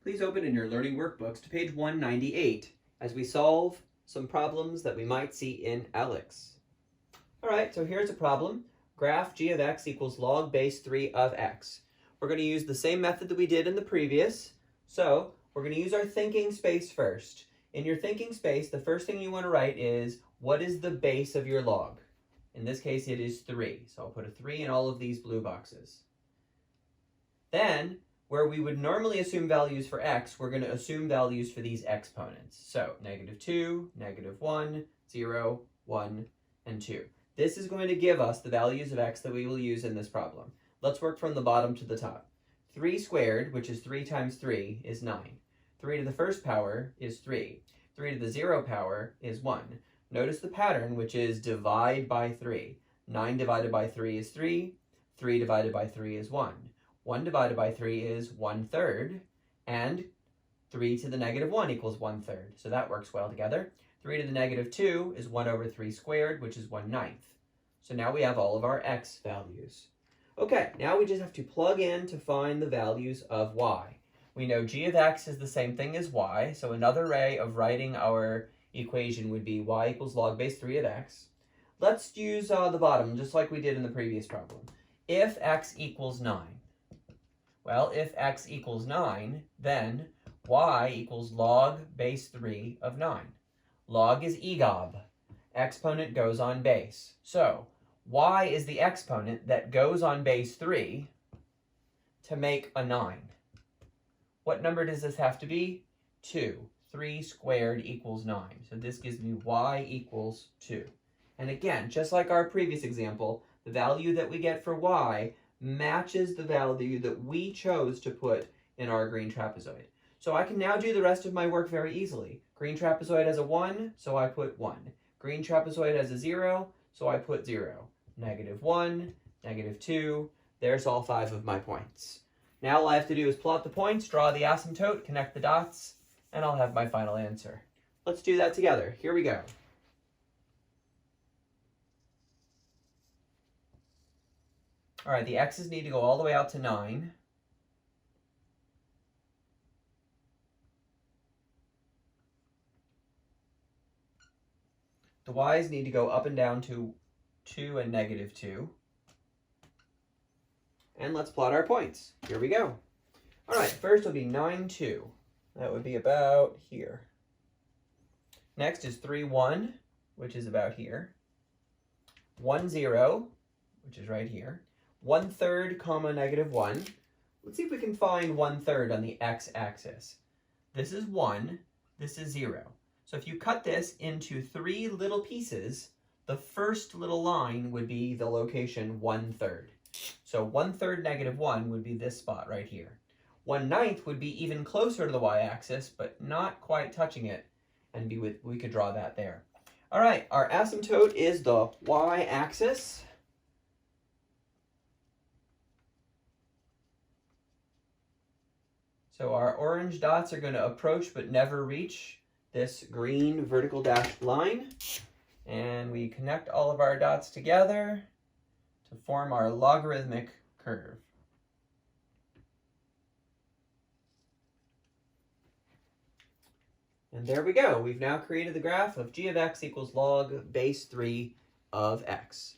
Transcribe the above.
Please open in your learning workbooks to page 198 as we solve some problems that we might see in ALEKS. All right, so here's a problem. Graph g of x equals log base 3 of x. We're going to use the same method that we did in the previous. So we're going to use our thinking space first. In your thinking space, the first thing you want to write is, what is the base of your log? In this case, it is 3. So I'll put a 3 in all of these blue boxes. Then, where we would normally assume values for x, we're going to assume values for these exponents. So -2, -1, 0, 1, and 2. This is going to give us the values of x that we will use in this problem. Let's work from the bottom to the top. 3 squared, which is 3 times 3, is 9. 3 to the first power is 3. 3 to the 0 power is 1. Notice the pattern, which is divide by 3. 9 divided by 3 is 3. 3 divided by 3 is 1. 1 divided by 3 is 1/3. And 3 to the -1 equals 1/3. So that works well together. 3 to the -2 is 1 over 3 squared, which is 1/9. So now we have all of our x values. Okay, now we just have to plug in to find the values of y. We know g of x is the same thing as y, so another way of writing our equation would be y equals log base 3 of x. Let's use the bottom, just like we did in the previous problem. If x equals 9. Well, if x equals 9, then y equals log base 3 of 9. Log is EGOB. Exponent goes on base. So y is the exponent that goes on base 3 to make a 9. What number does this have to be? 2. 3 squared equals 9. So this gives me y equals 2. And again, just like our previous example, the value that we get for y matches the value that we chose to put in our green trapezoid. So I can now do the rest of my work very easily. Green trapezoid has a 1, so I put 1. Green trapezoid has a 0, so I put 0. -1, -2, there's all 5 of my points. Now all I have to do is plot the points, draw the asymptote, connect the dots, and I'll have my final answer. Let's do that together. Here we go. All right, the x's need to go all the way out to 9. The y's need to go up and down to 2 and -2. And let's plot our points. Here we go. All right, first will be 9, 2. That would be about here. Next is 3, 1, which is about here. 1, 0, which is right here. 1/3, -1. Let's see if we can find 1/3 on the x-axis. This is 1, this is 0. So if you cut this into 3 little pieces, the first little line would be the location 1/3. So 1/3 -1 would be this spot right here. 1/9 would be even closer to the y-axis, but not quite touching it, and we could draw that there. All right, our asymptote is the y-axis. So our orange dots are going to approach but never reach this green vertical dashed line. And we connect all of our dots together to form our logarithmic curve. And there we go. We've now created the graph of g of x equals log base 3 of x.